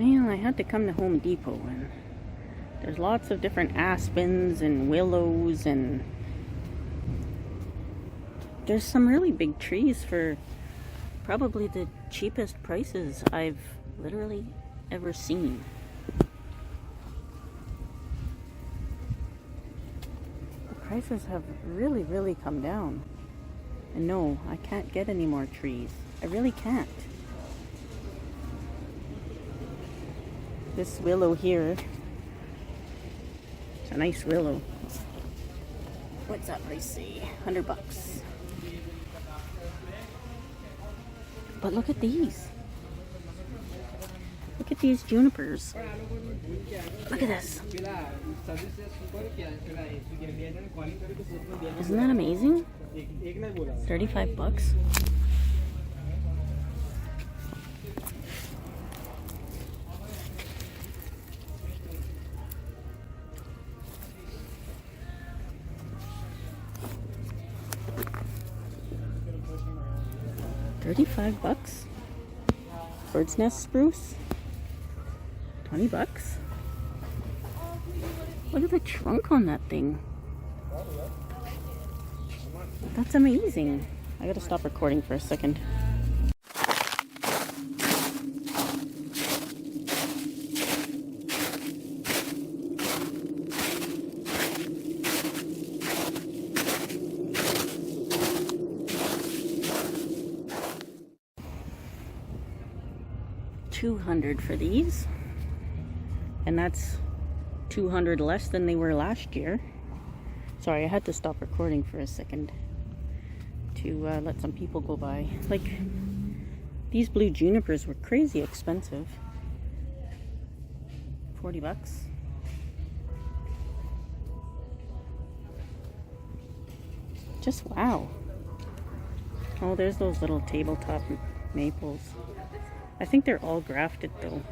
Man, I had to come to Home Depot, and there's lots of different aspens and willows, and there's some really big trees for probably the cheapest prices I've literally ever seen. The prices have really come down. And no, I can't get any more trees. I really can't. This willow here, it's a nice willow. What's that price say? $100. But look at these. Look at these junipers. Look at this. Isn't that amazing? $35. $35. Bird's nest spruce. $20. Look at the trunk on that thing. That's amazing. I gotta stop recording for a second. $200 for these, and that's $200 less than they were last year. Sorry, I had to stop recording for a second to let some people go by. Like, these blue junipers were crazy expensive. $40. Just wow. Oh, there's those little tabletop maples. I think they're all grafted though.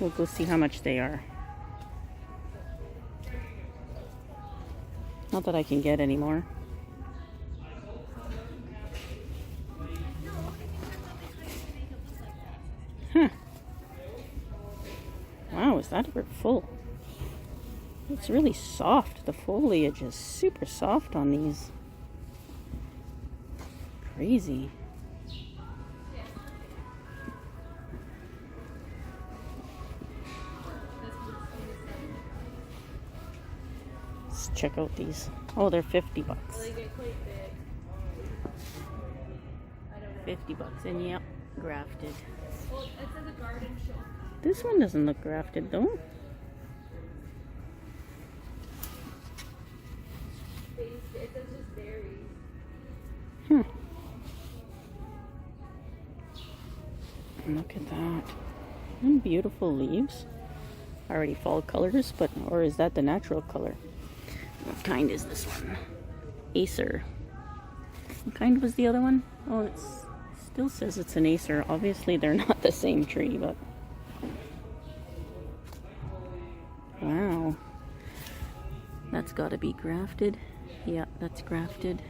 We'll go see how much they are. Not that I can get any more. Huh. Wow, is that ever full? It's really soft. The foliage is super soft on these. Crazy. Let's check out these. Oh, they're $50. $50, and yep, grafted. This one doesn't look grafted though. Look at that. And beautiful leaves. Already fall colors, but or is that the natural color? What kind is this one? Acer. What kind was the other one? Oh, it still says it's an Acer. Obviously they're not the same tree, but wow. That's gotta be grafted. Yeah, that's grafted.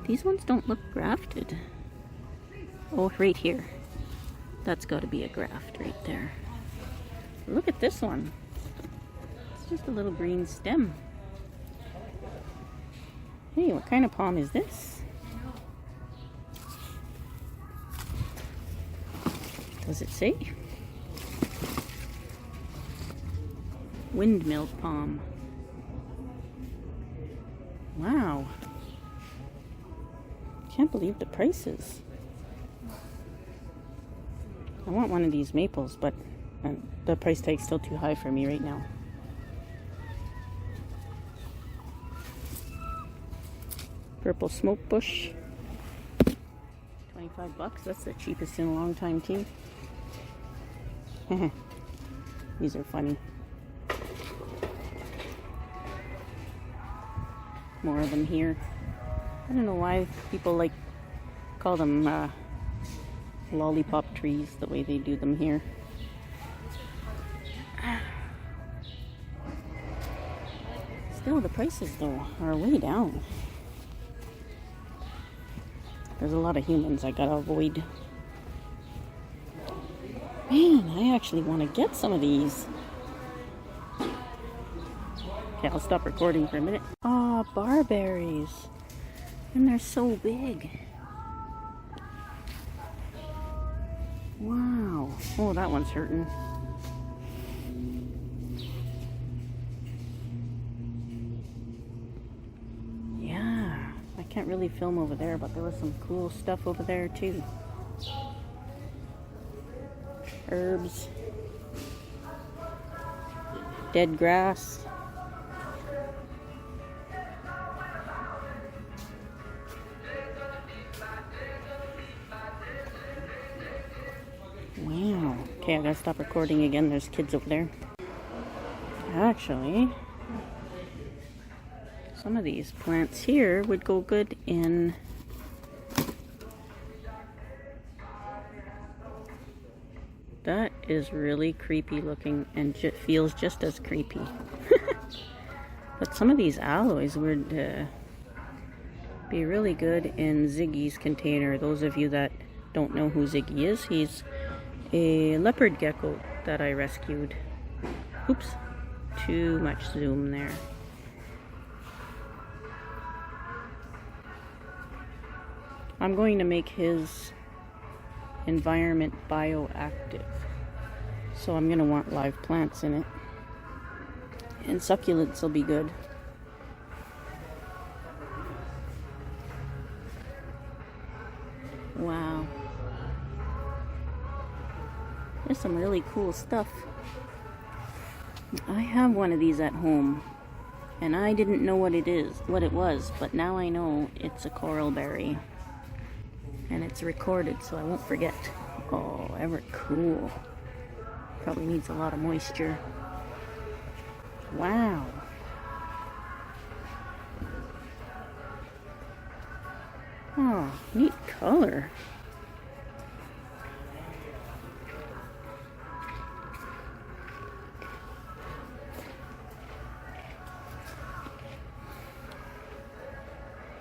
These ones don't look grafted. Oh, right here. That's gotta be a graft right there. Look at this one. It's just a little green stem. Hey, what kind of palm is this? Does it say? Windmill palm. Wow. Can't believe the prices. I want one of these maples, but the price tag's still too high for me right now. Purple smoke bush. $25. That's the cheapest in a long time too. These are funny. More of them here. I don't know why people call them lollipop trees the way they do them here. Still, the prices though are way down. There's a lot of humans I gotta avoid. Man, I actually want to get some of these. Okay, I'll stop recording for a minute. Ah, barberries. And they're so big. Wow. Oh, that one's hurting. Yeah. I can't really film over there, but there was some cool stuff over there too. Herbs. Dead grass. Wow. Okay, I gotta stop recording again. There's kids over there. Actually, some of these plants here would go good in that is really creepy looking and feels just as creepy. But some of these aloes would be really good in Ziggy's container. Those of you that don't know who Ziggy is, he's a leopard gecko that I rescued. Oops, too much zoom there. I'm going to make his environment bioactive. So I'm going to want live plants in it. And succulents will be good. Wow. There's some really cool stuff. I have one of these at home. And I didn't know what it was, but now I know it's a coral berry. And it's recorded so I won't forget. Oh, ever cool. Probably needs a lot of moisture. Wow. Oh, neat color.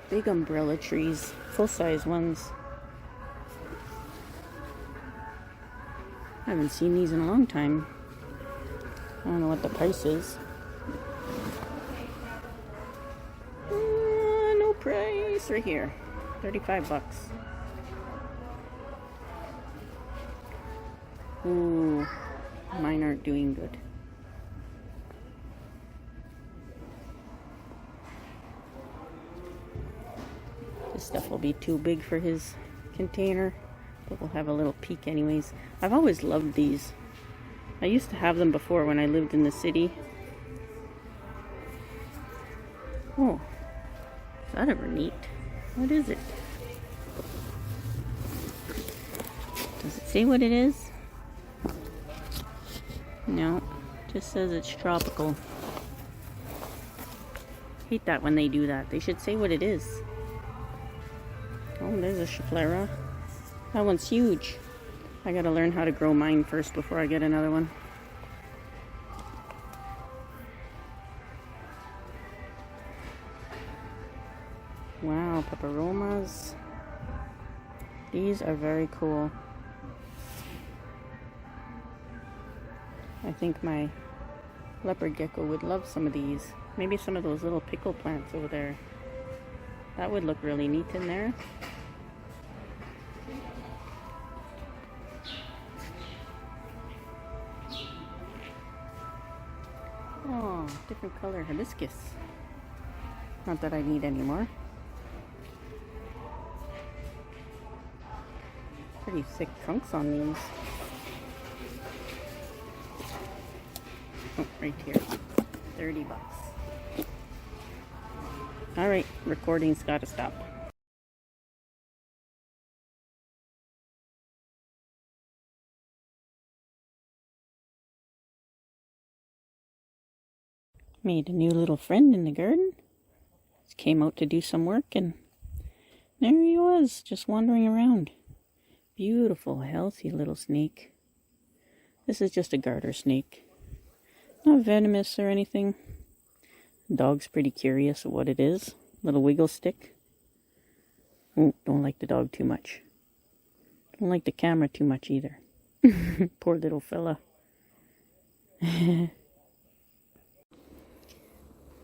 Big umbrella trees, full-size ones. I haven't seen these in a long time. I don't know what the price is. No price right here. 35 bucks. Ooh, mine aren't doing good. This stuff will be too big for his container. But we'll have a little peek anyways. I've always loved these. I used to have them before when I lived in the city. Oh, is that ever neat? What is it? Does it say what it is? No, just says it's tropical. Hate that when they do that. They should say what it is. Oh, there's a Schefflera. That one's huge. I gotta learn how to grow mine first before I get another one. Wow, peperomas. These are very cool. I think my leopard gecko would love some of these. Maybe some of those little pickle plants over there. That would look really neat in there. Oh, different color hibiscus. Not that I need any more. Pretty thick trunks on these. Oh, right here. 30 bucks. Alright, recording's gotta stop. Made a new little friend in the garden. Just came out to do some work and there he was, just wandering around. Beautiful, healthy little snake. This is just a garter snake. Not venomous or anything. The dog's pretty curious of what it is. Little Wiggly Stick. Oh, don't like the dog too much. Don't like the camera too much either. Poor little fella.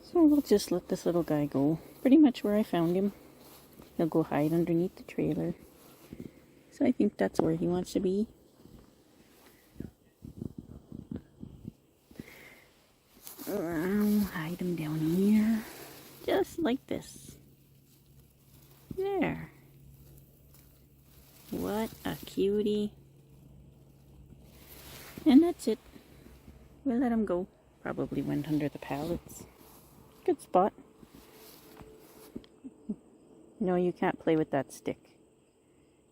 So we'll just let this little guy go. Pretty much where I found him. He'll go hide underneath the trailer. So I think that's where he wants to be. I'll hide him down here. Just like this. There. What a cutie. And that's it. We'll let him go. Probably went under the pallets. Good spot. No, you can't play with that stick.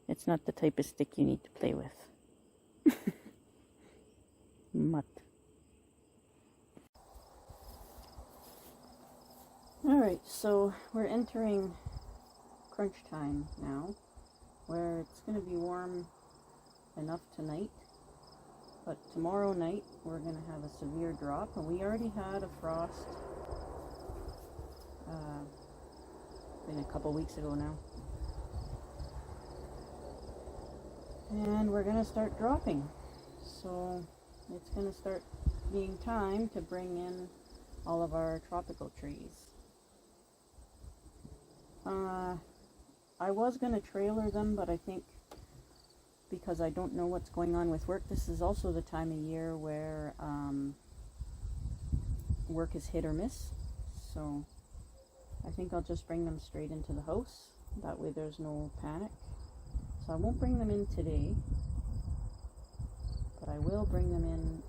It's not the type of stick you need to play with. Mutt. Alright, so we're entering crunch time now, where it's going to be warm enough tonight, but tomorrow night we're going to have a severe drop, and we already had a frost been a couple weeks ago now, and we're going to start dropping, so it's going to start being time to bring in all of our tropical trees. I was going to trailer them, but I think because I don't know what's going on with work, this is also the time of year where work is hit or miss, so I think I'll just bring them straight into the house. That way there's no panic. So I won't bring them in today, but I will bring them in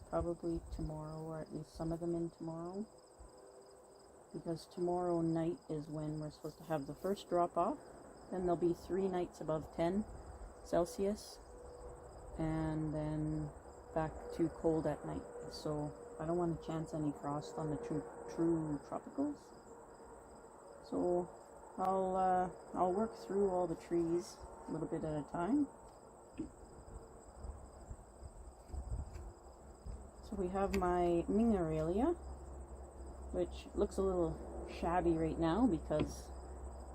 probably tomorrow, or at least some of them in tomorrow, because tomorrow night is when we're supposed to have the first drop off. Then there'll be 3 nights above 10 Celsius, and then back to cold at night. So I don't want to chance any frost on the true tropicals. So I'll work through all the trees a little bit at a time. So we have my Ming Aralia, which looks a little shabby right now because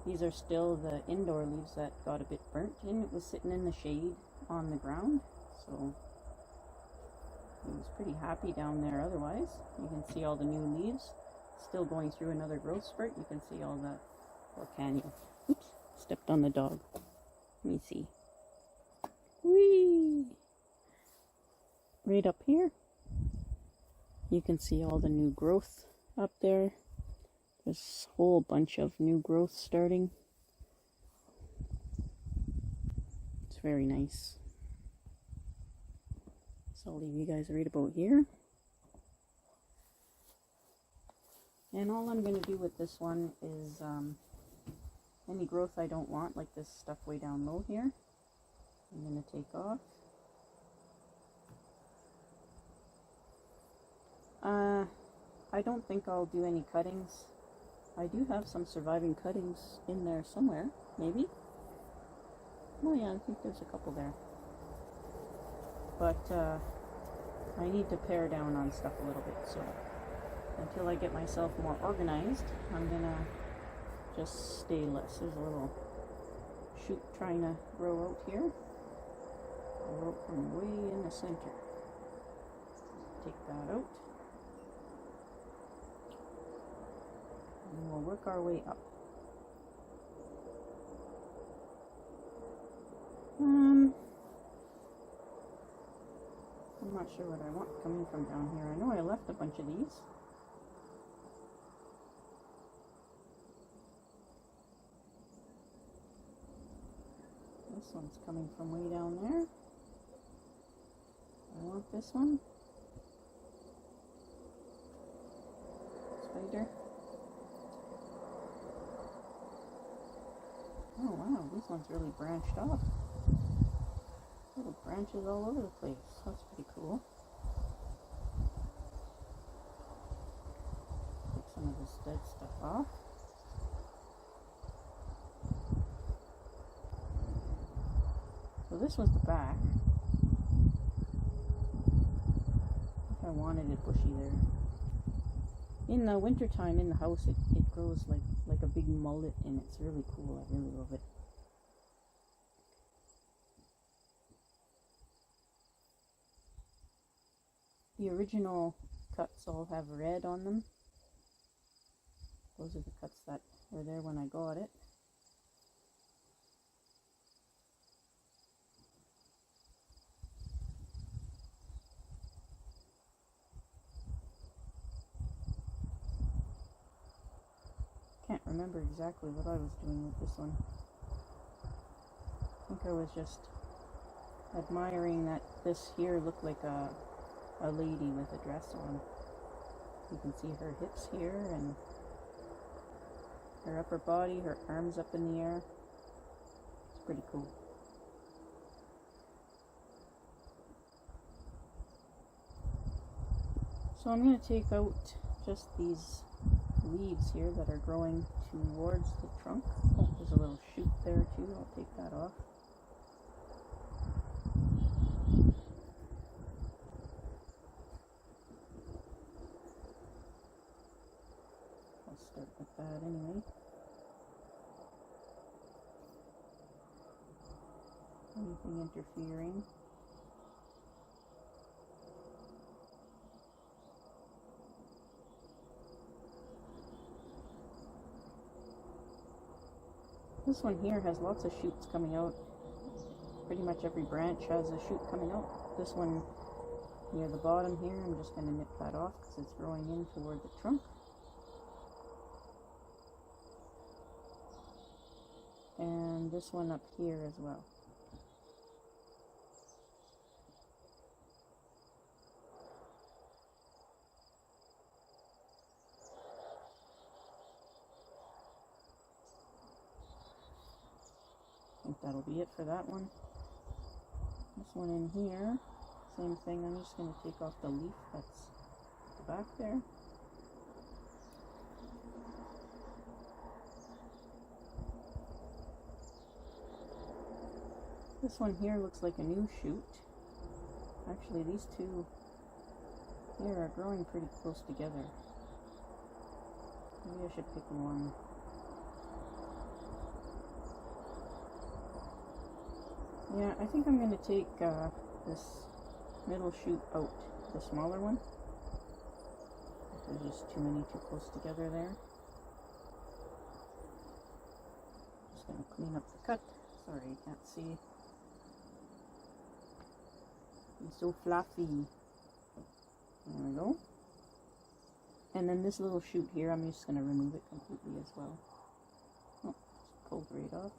these are still the indoor leaves that got a bit burnt, and it was sitting in the shade on the ground, so it was pretty happy down there otherwise. You can see all the new leaves. Still going through another growth spurt. You can see all the, or can you? Oops, stepped on the dog. Let me see. Whee! Right up here, you can see all the new growth up there. There's a whole bunch of new growth starting. It's very nice. So I'll leave you guys right about here. And all I'm going to do with this one is any growth I don't want, like this stuff way down low here, I'm going to take off. I don't think I'll do any cuttings. I do have some surviving cuttings in there somewhere, maybe. Oh yeah, I think there's a couple there. But I need to pare down on stuff a little bit, so until I get myself more organized, I'm gonna just stay less. There's a little shoot trying to grow out here. A rope from way in the center. Take that out. And we'll work our way up. I'm not sure what I want coming from down here. I know I left a bunch of these. This one's coming from way down there. I want this one. Spider. Oh wow, this one's really branched off. Little branches all over the place. That's pretty cool. Take some of this dead stuff off. So this was the back. I think I wanted it bushy there. In the wintertime in the house it grows like a big mullet, and it's really cool. I really love it. The original cuts all have red on them. Those are the cuts that were there when I got it. Can't remember exactly what I was doing with this one. I think I was just admiring that this here looked like a lady with a dress on. You can see her hips here and her upper body, her arms up in the air. It's pretty cool. So I'm going to take out just these leaves here that are growing towards the trunk. Oh, there's a little shoot there too. I'll take that off. I'll start with that anyway. Anything interfering. This one here has lots of shoots coming out. Pretty much every branch has a shoot coming out. This one near the bottom here, I'm just going to nip that off because it's growing in toward the trunk. And this one up here as well. I think that'll be it for that one. This one in here, same thing. I'm just going to take off the leaf that's at the back there. This one here looks like a new shoot. Actually, these two here are growing pretty close together. Maybe I should pick one. Yeah, I think I'm going to take this middle shoot out, the smaller one. There's just too many too close together there. Just going to clean up the cut. Sorry, you can't see. It's so fluffy. There we go. And then this little shoot here, I'm just going to remove it completely as well. Oh, just pulled right off.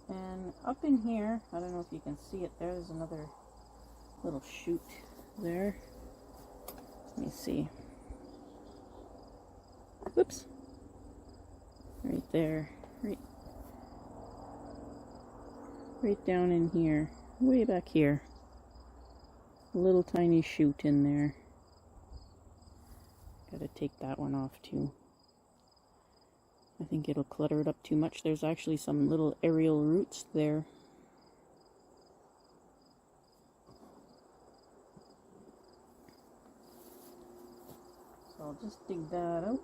And up in here, I don't know if you can see it, there's another little shoot there. Let me see. Whoops. Right there. Right down in here. Way back here. A little tiny shoot in there. Gotta take that one off too. I think it'll clutter it up too much. There's actually some little aerial roots there. So I'll just dig that out.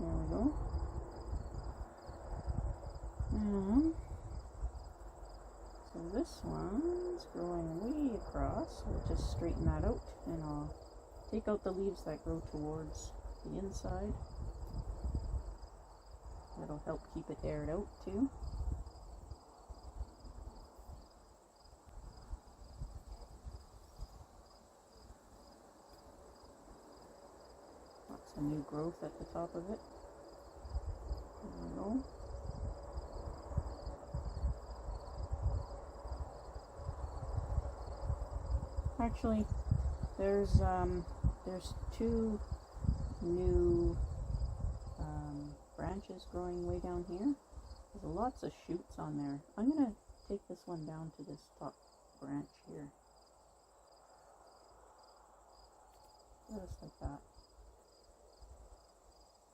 There we go. So this one's growing way across. We'll just straighten that out and I'll take out the leaves that grow towards the inside. That'll help keep it aired out too. Lots of new growth at the top of it. There we go. Actually, there's two new branches growing way down here. There's lots of shoots on there. I'm gonna take this one down to this top branch here. Just like that.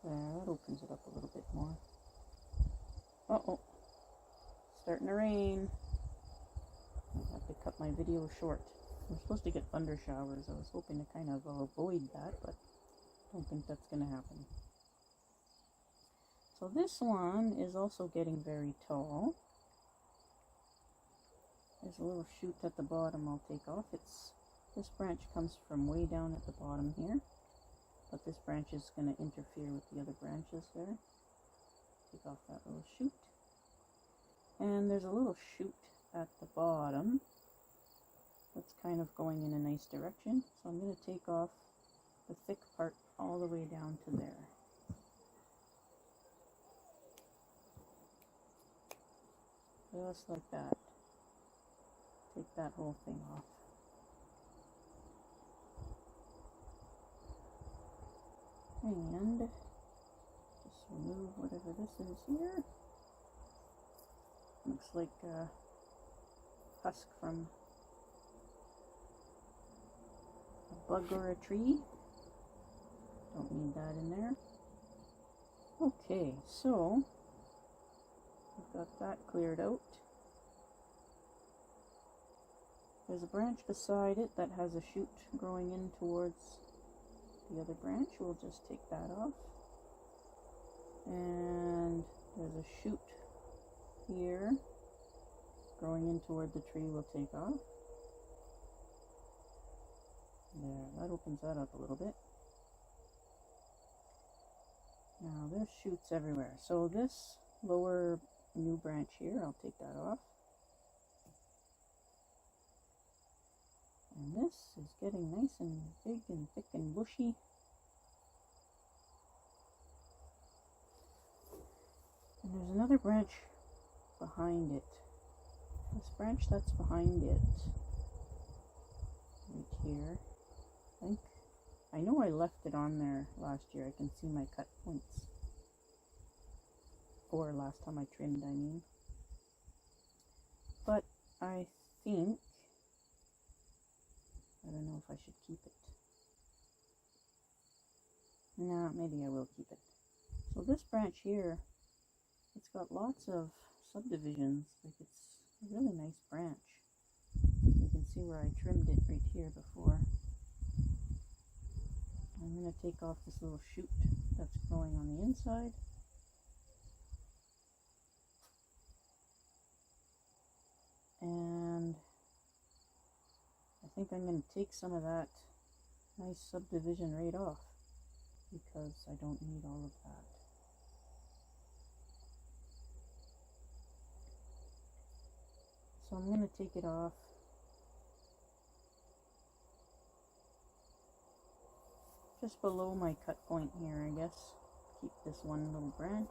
There, that opens it up a little bit more. Uh-oh. Starting to rain. I have to cut my video short. We're supposed to get thunder showers. I was hoping to kind of avoid that, but I don't think that's going to happen. So this one is also getting very tall. There's a little shoot at the bottom I'll take off. This branch comes from way down at the bottom here, but this branch is going to interfere with the other branches there. Take off that little shoot. And there's a little shoot at the bottom that's kind of going in a nice direction. So I'm going to take off the thick part all the way down to there. Just like that. Take that whole thing off. And just remove whatever this is here. Looks like a husk from a bug or a tree. Don't need that in there. Okay, so we've got that cleared out. There's a branch beside it that has a shoot growing in towards the other branch. We'll just take that off. And there's a shoot here growing in toward the tree. We'll take off. There, that opens that up a little bit. Now there's shoots everywhere. So this lower new branch here, I'll take that off. And this is getting nice and big and thick and bushy. And there's another branch behind it. This branch that's behind it, right here, I know I left it on there last year. I can see my cut points. Or last time I trimmed, I mean. But I think, I don't know if I should keep it. No, maybe I will keep it. So this branch here, it's got lots of subdivisions. Like, it's a really nice branch. You can see where I trimmed it right here before. I'm going to take off this little shoot that's growing on the inside. And I think I'm going to take some of that nice subdivision right off, because I don't need all of that. So I'm going to take it off. Just below my cut point here, I guess. Keep this one little branch.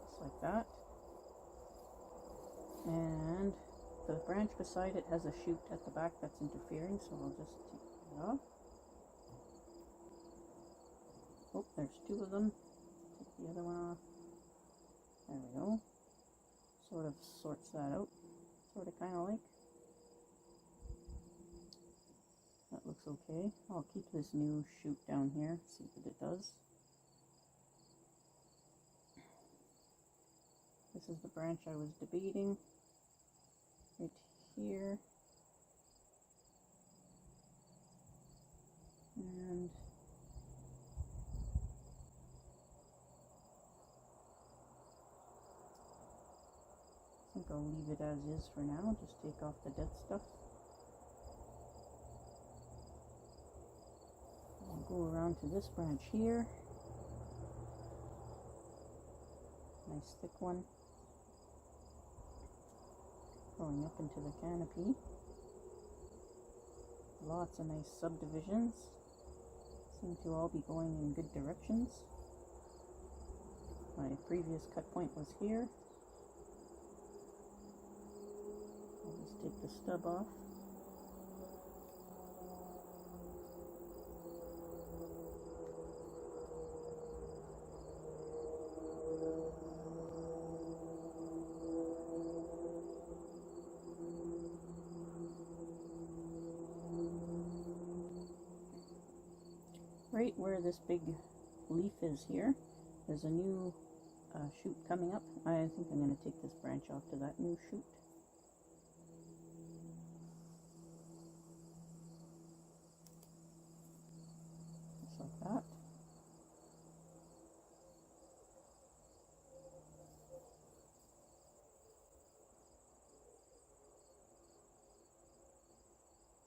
Just like that. And the branch beside it has a shoot at the back that's interfering, so I'll just take it off. Oh, there's two of them. Take the other one off. There we go. Sort of sorts that out. Sort of kind of like. That looks okay. I'll keep this new shoot down here, see what it does. This is the branch I was debating. Right here. And I think I'll leave it as is for now. Just take off the dead stuff. I'll go around to this branch here. Nice thick one. Going up into the canopy. Lots of nice subdivisions. Seem to all be going in good directions. My previous cut point was here. I'll just take the stub off. Right where this big leaf is here, there's a new shoot coming up. I think I'm going to take this branch off to that new shoot. Just like that.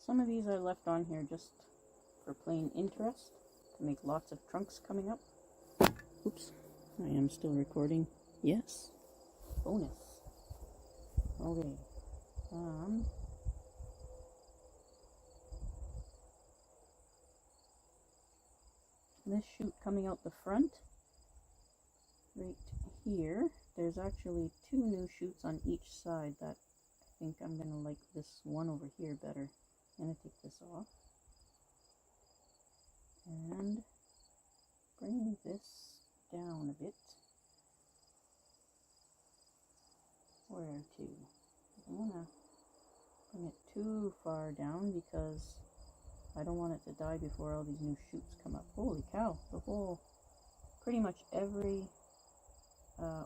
some of these I left on here just for plain interest, to make lots of trunks coming up. Oops, I am still recording. Yes, bonus. Okay, this shoot coming out the front, right here, there's actually 2 new shoots on each side that I think I'm going to like this one over here better. I'm going to take this off and bring this down a bit. Where to? I don't want to bring it too far down because I don't want it to die before all these new shoots come up. Holy cow, the whole, pretty much every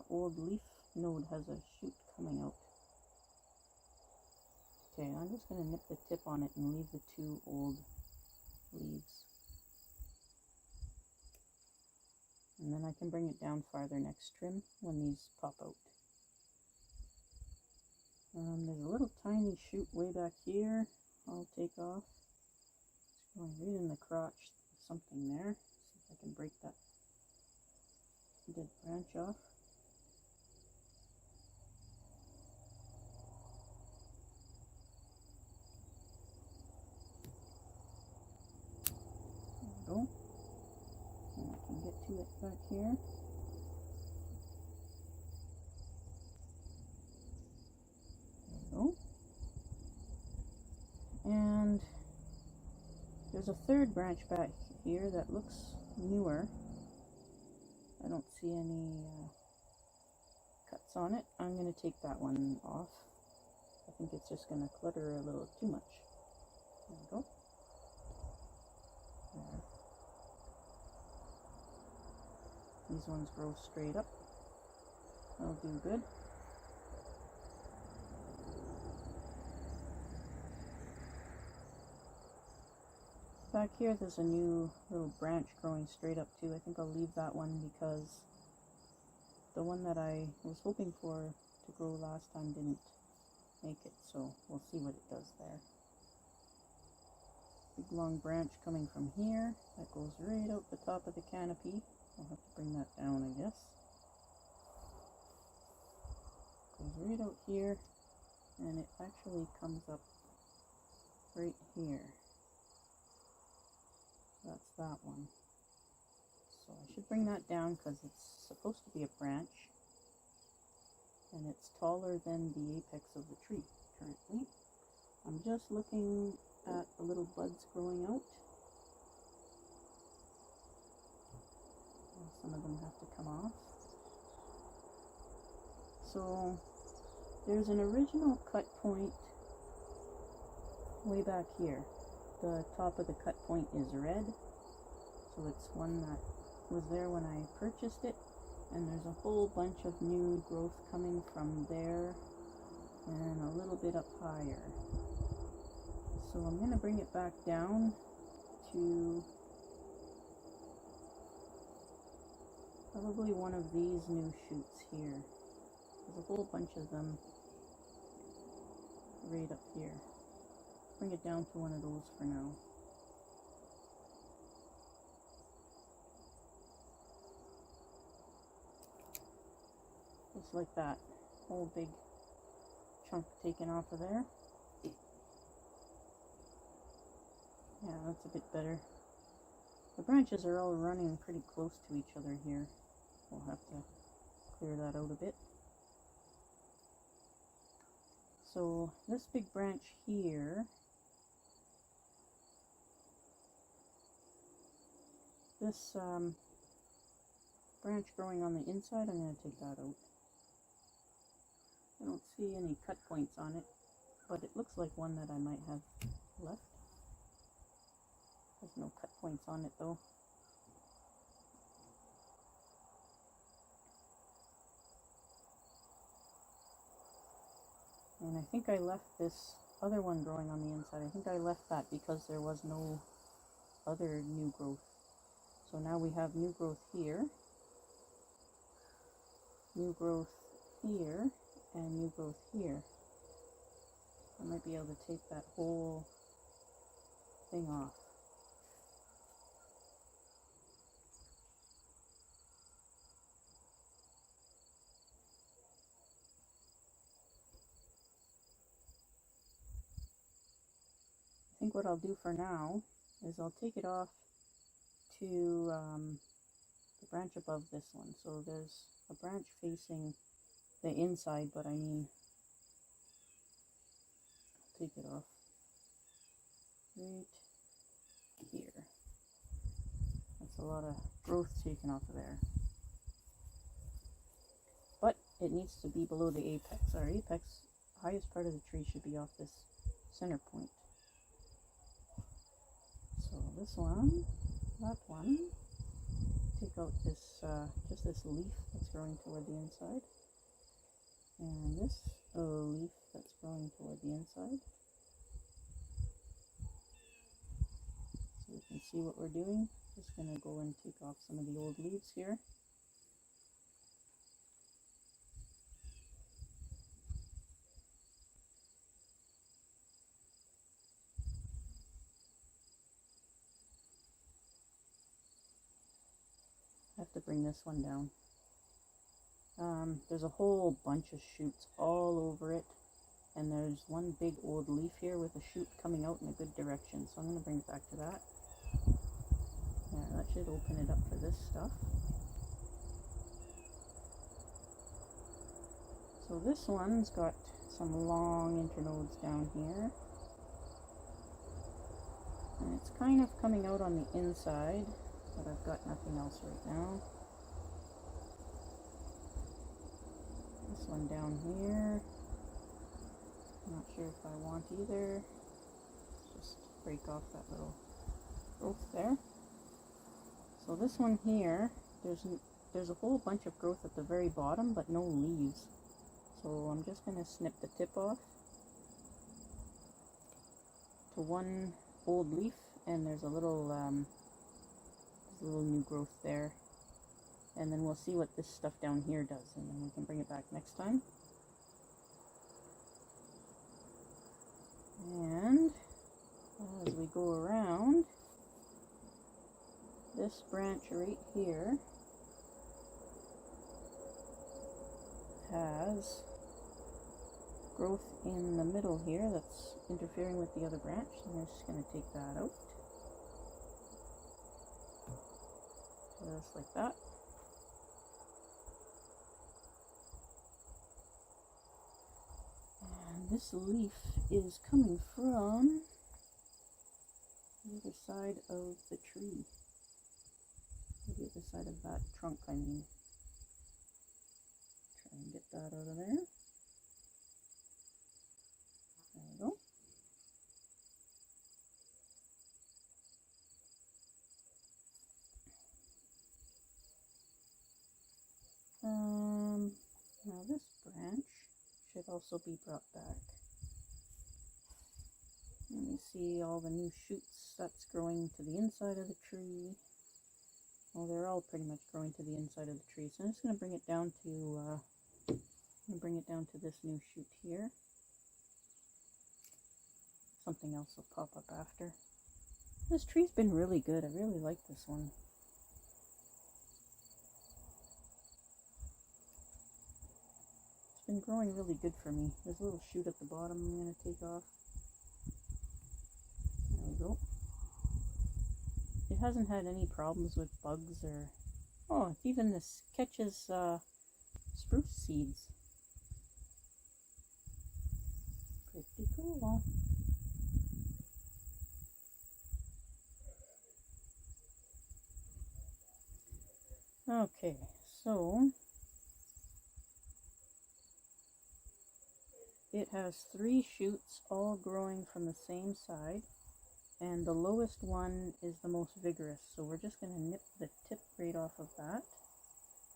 old leaf node has a shoot coming out. Okay, I'm just going to nip the tip on it and leave the 2 old leaves. And then I can bring it down farther next trim when these pop out. There's a little tiny shoot way back here I'll take off. It's going right in the crotch, something there. See if I can break that dead branch off. There we go. And I can get to it back here. There we go. And there's a 3rd branch back here that looks newer. I don't see any cuts on it. I'm going to take that one off. I think it's just going to clutter a little too much. There we go. There. These ones grow straight up. That'll do good. Back here there's a new little branch growing straight up too. I think I'll leave that one because the one that I was hoping for to grow last time didn't make it, so we'll see what it does there. Big long branch coming from here that goes right out the top of the canopy. I'll have to bring that down, I guess. Goes right out here, and it actually comes up right here. That's that one. So I should bring that down because it's supposed to be a branch, and it's taller than the apex of the tree currently. I'm just looking at the little buds growing out. Some of them have to come off. So there's an original cut point way back here. The top of the cut point is red, so it's one that was there when I purchased it, and there's a whole bunch of new growth coming from there and a little bit up higher. So I'm going to bring it back down to probably one of these new shoots here. There's a whole bunch of them right up here. Bring it down to one of those for now. Just like that. Whole big chunk taken off of there. Yeah, that's a bit better. The branches are all running pretty close to each other here. We'll have to clear that out a bit. So this big branch here, this branch growing on the inside, I'm going to take that out. I don't see any cut points on it, but it looks like one that I might have left. There's no cut points on it though. And I think I left this other one growing on the inside. I think I left that because there was no other new growth. So now we have new growth here, new growth here, and new growth here. I might be able to take that whole thing off. I think what I'll do for now is I'll take it off to the branch above this one. So there's a branch facing the inside, but I mean, I'll take it off right here. That's a lot of growth taken off of there. But it needs to be below the apex. Our apex, highest part of the tree, should be off this center point. So this one, that one, take out this, just this leaf that's growing toward the inside. And this leaf that's growing toward the inside. So you can see what we're doing. Just going to go and take off some of the old leaves here. I have to bring this one down. There's a whole bunch of shoots all over it, and there's one big old leaf here with a shoot coming out in a good direction, so I'm going to bring it back to that. Yeah, that should open it up for this stuff. So this one's got some long internodes down here, and it's kind of coming out on the inside, but I've got nothing else right now. This one down here, I'm not sure if I want either. Just break off that little growth there. So this one here, there's a whole bunch of growth at the very bottom, but no leaves. So I'm just going to snip the tip off to one old leaf, and there's a little new growth there. And then we'll see what this stuff down here does, and then we can bring it back next time. And as we go around, this branch right here has growth in the middle here that's interfering with the other branch. So I'm just going to take that out. Just like that. This leaf is coming from the other side of the tree. The other side of that trunk, I mean. Try and get that out of there. There we go. Now this branch should also be brought back. Let me see all the new shoots that's growing to the inside of the tree. Well, they're all pretty much growing to the inside of the tree. So I'm just going to bring it down to this new shoot here. Something else will pop up after. This tree's been really good. I really like this one. It's been growing really good for me. There's a little shoot at the bottom I'm going to take off. There we go. It hasn't had any problems with bugs or... Oh, even this catches spruce seeds. Pretty cool. Okay, so it has 3 shoots all growing from the same side, and the lowest one is the most vigorous, so we're just going to nip the tip right off of that.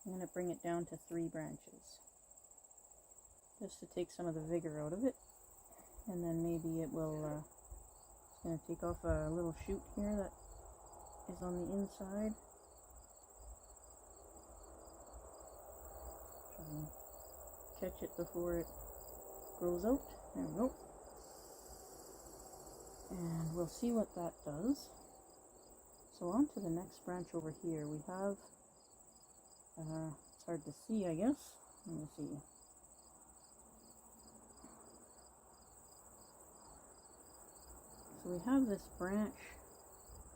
I'm going to bring it down to 3 branches just to take some of the vigor out of it, and then maybe it will it's going to take off a little shoot here that is on the inside. Try and catch it before it grows out. There we go. And we'll see what that does. So on to the next branch over here. We have, it's hard to see, I guess. Let me see. So we have this branch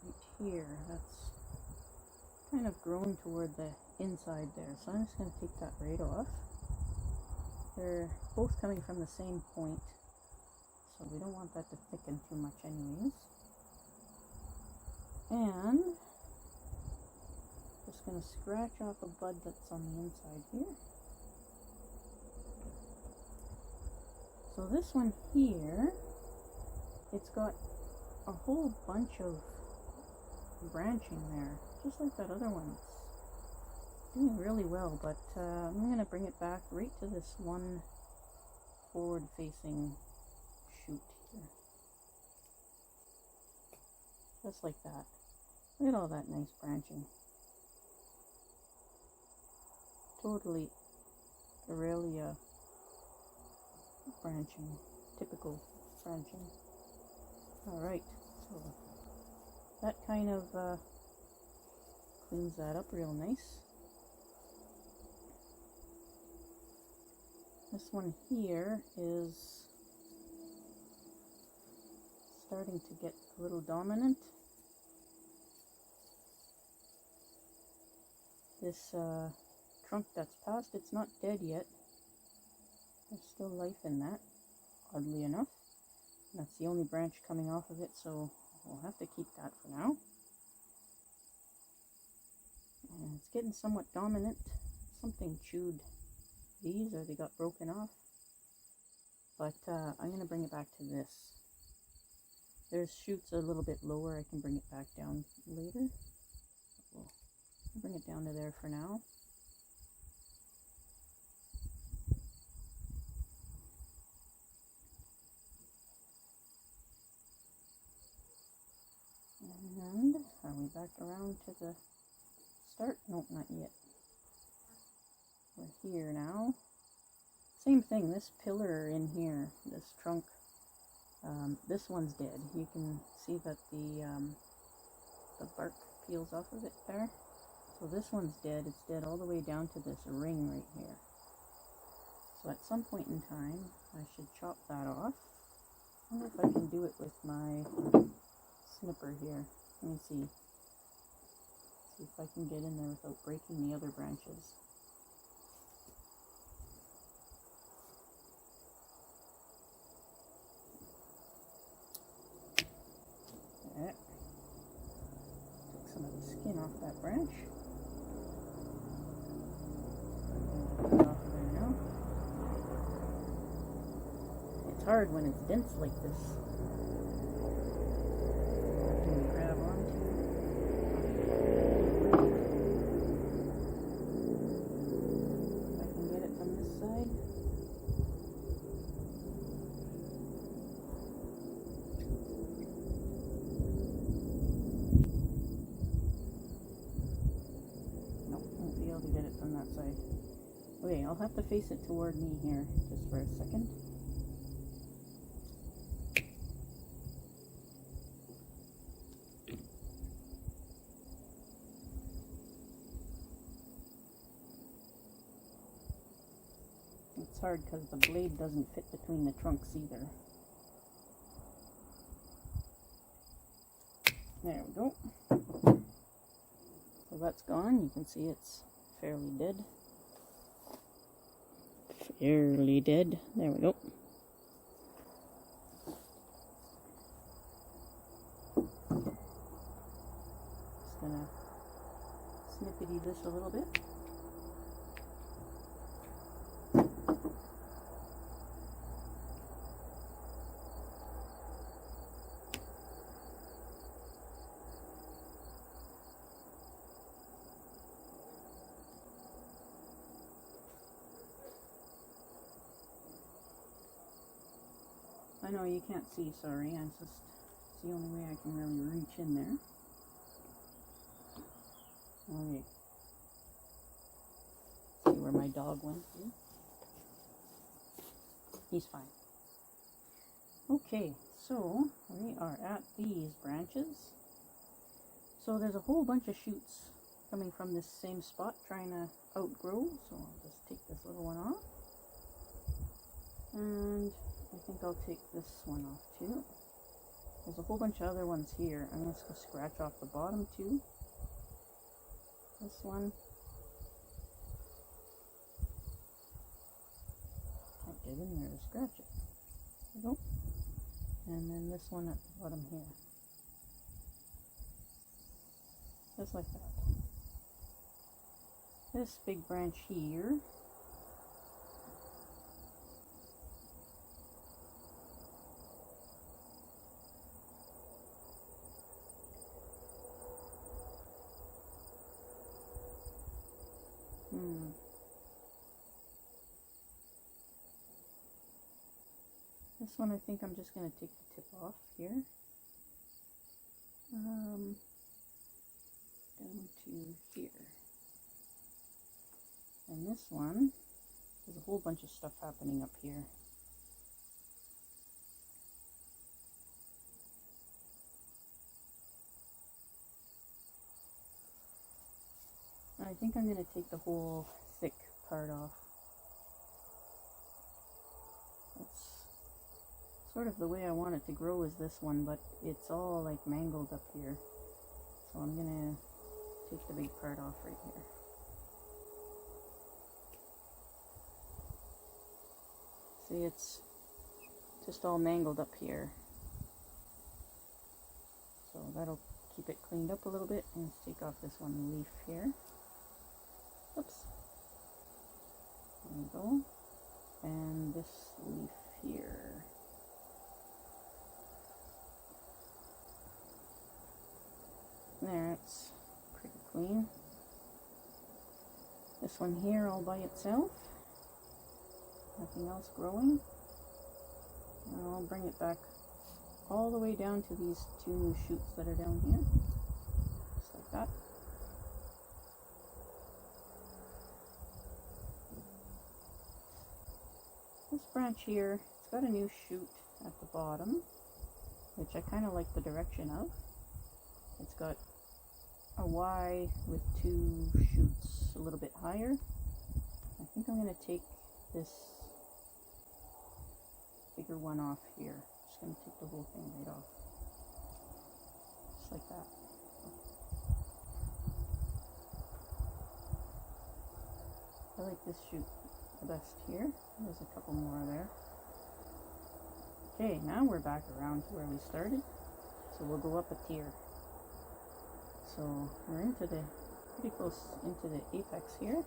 right here that's kind of grown toward the inside there. So I'm just going to take that right off. They're both coming from the same point, so we don't want that to thicken too much anyways. And just going to scratch off a bud that's on the inside here. So this one here, it's got a whole bunch of branching there, just like that other one. It's doing really well, but I'm going to bring it back right to this one forward facing shoot here. Just like that. Look at all that nice branching. Totally Aralia branching, typical branching. Alright, so that kind of cleans that up real nice. This one here is starting to get a little dominant. This trunk that's past, it's not dead yet. There's still life in that, oddly enough. That's the only branch coming off of it, so we'll have to keep that for now. And it's getting somewhat dominant. Something chewed these, or they got broken off. But I'm going to bring it back to this. There's shoots a little bit lower. I can bring it back down later. We'll bring it down to there for now. And are we back around to the start? Nope, not yet. We're here now. Same thing, this pillar in here, this trunk, this one's dead. You can see that the bark peels off of it there. So this one's dead. It's dead all the way down to this ring right here. So at some point in time, I should chop that off. I wonder if I can do it with my snipper here. Let me see. See if I can get in there without breaking the other branches. There. Take some of the skin off that branch. Get it off of there now. It's hard when it's dense like this. Grab onto. If I can get it from this side. Nope, won't be able to get it from that side. Okay, I'll have to face it toward me here just for a second. It's hard because the blade doesn't fit between the trunks either. There we go. So that's gone. You can see it's fairly dead. Fairly dead. There we go. Just gonna snippety this a little bit. I know you can't see, sorry, it's the only way I can really reach in there. Okay. See where my dog went to? He's fine. Okay, So we are at these branches. So there's a whole bunch of shoots coming from this same spot trying to outgrow. So I'll just take this little one off. And I think I'll take this one off too. There's a whole bunch of other ones here. I'm just going to scratch off the bottom too. This one. Can't get in there to scratch it. There we go. And then this one at the bottom here. Just like that. This big branch here. This one I think I'm just going to take the tip off here. Down to here. And this one, there's a whole bunch of stuff happening up here. I think I'm going to take the whole thick part off. That's sort of the way I want it to grow is this one, but it's all like mangled up here. So I'm going to take the big part off right here. See, it's just all mangled up here. So that'll keep it cleaned up a little bit. And let's take off this one leaf here. Oops. There we go. And this leaf here. There, it's pretty clean. This one here all by itself. Nothing else growing. And I'll bring it back all the way down to these two new shoots that are down here. Just like that. This branch here, it's got a new shoot at the bottom, which I kind of like the direction of. It's got a Y with two shoots a little bit higher. I think I'm going to take this bigger one off here. Just going to take the whole thing right off. Just like that. I like this shoot the best here. There's a couple more there. Okay, now we're back around to where we started. So we'll go up a tier. So we're into the, pretty close into the apex here.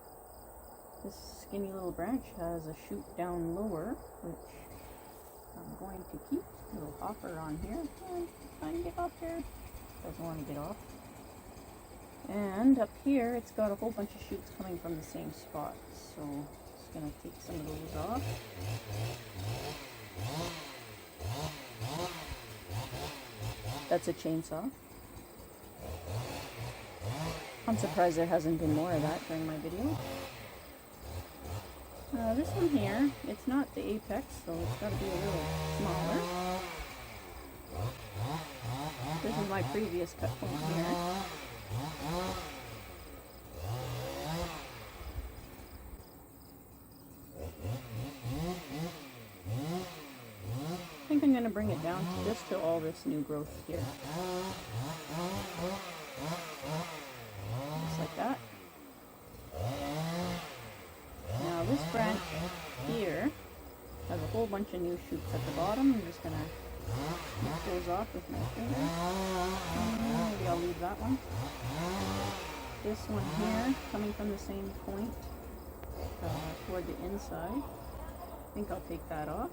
This skinny little branch has a shoot down lower, which I'm going to keep. A little hopper on here. Trying to get off there. Doesn't want to get off. And up here, it's got a whole bunch of shoots coming from the same spot. So just going to take some of those off. That's a chainsaw. I'm surprised there hasn't been more of that during my video. This one here, it's not the apex, so it's got to be a little smaller. This is my previous cut point here. I think I'm going to bring it down to just to all this new growth here. Just like that. Now this branch here has a whole bunch of new shoots at the bottom. I'm just going to snip those off with my finger. Maybe I'll leave that one. This one here, coming from the same point toward the inside. I think I'll take that off.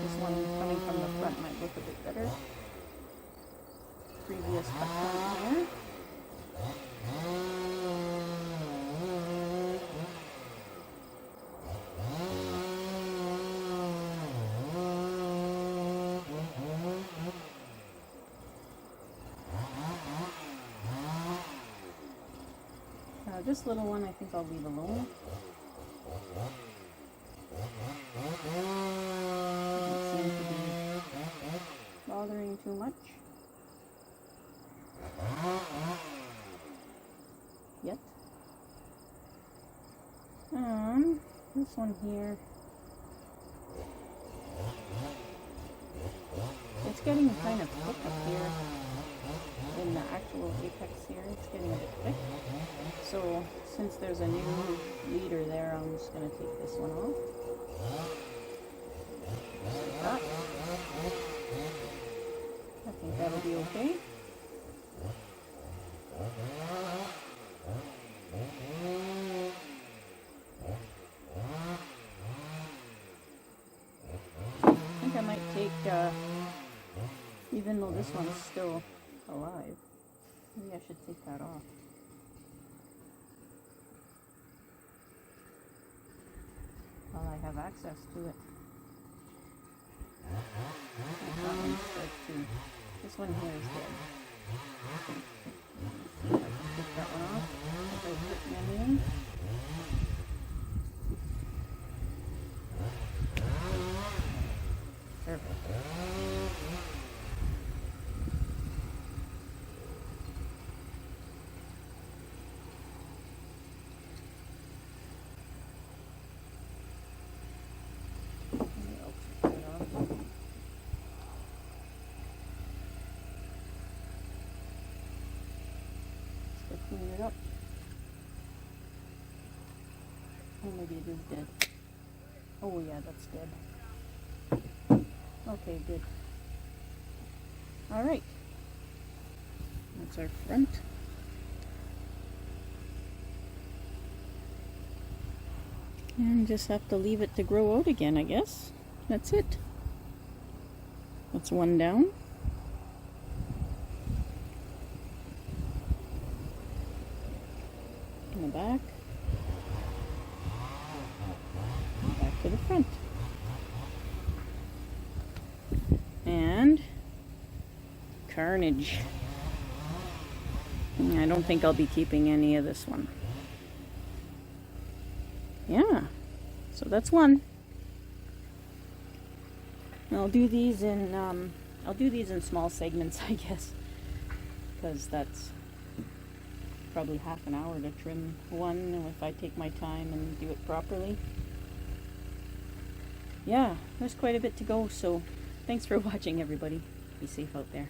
This one coming from the front might look a bit better. Previous cut point here. This little one I think I'll leave alone. Doesn't seem to be bothering too much yet. This one here, it's getting kind of thick up here in the actual apex here. It's getting a bit thick. So since there's a new leader there, I'm just going to take this one off. Like that. I think that'll be okay. I think I might take, even though this one's still alive, maybe I should take that off. While I have access to it. That one's dead too. This one here is dead. See if I can take that one off without hurting anything. Perfect. Clean it up. Oh, maybe it is dead. Oh yeah, that's dead. Okay, good. Alright. That's our front. And just have to leave it to grow out again, I guess. That's it. That's one down. In the back. Back to the front. And carnage. I don't think I'll be keeping any of this one. Yeah, so that's one. I'll do these in small segments, I guess, because that's probably half an hour to trim one if I take my time and do it properly. Yeah, there's quite a bit to go, so thanks for watching, everybody. Be safe out there.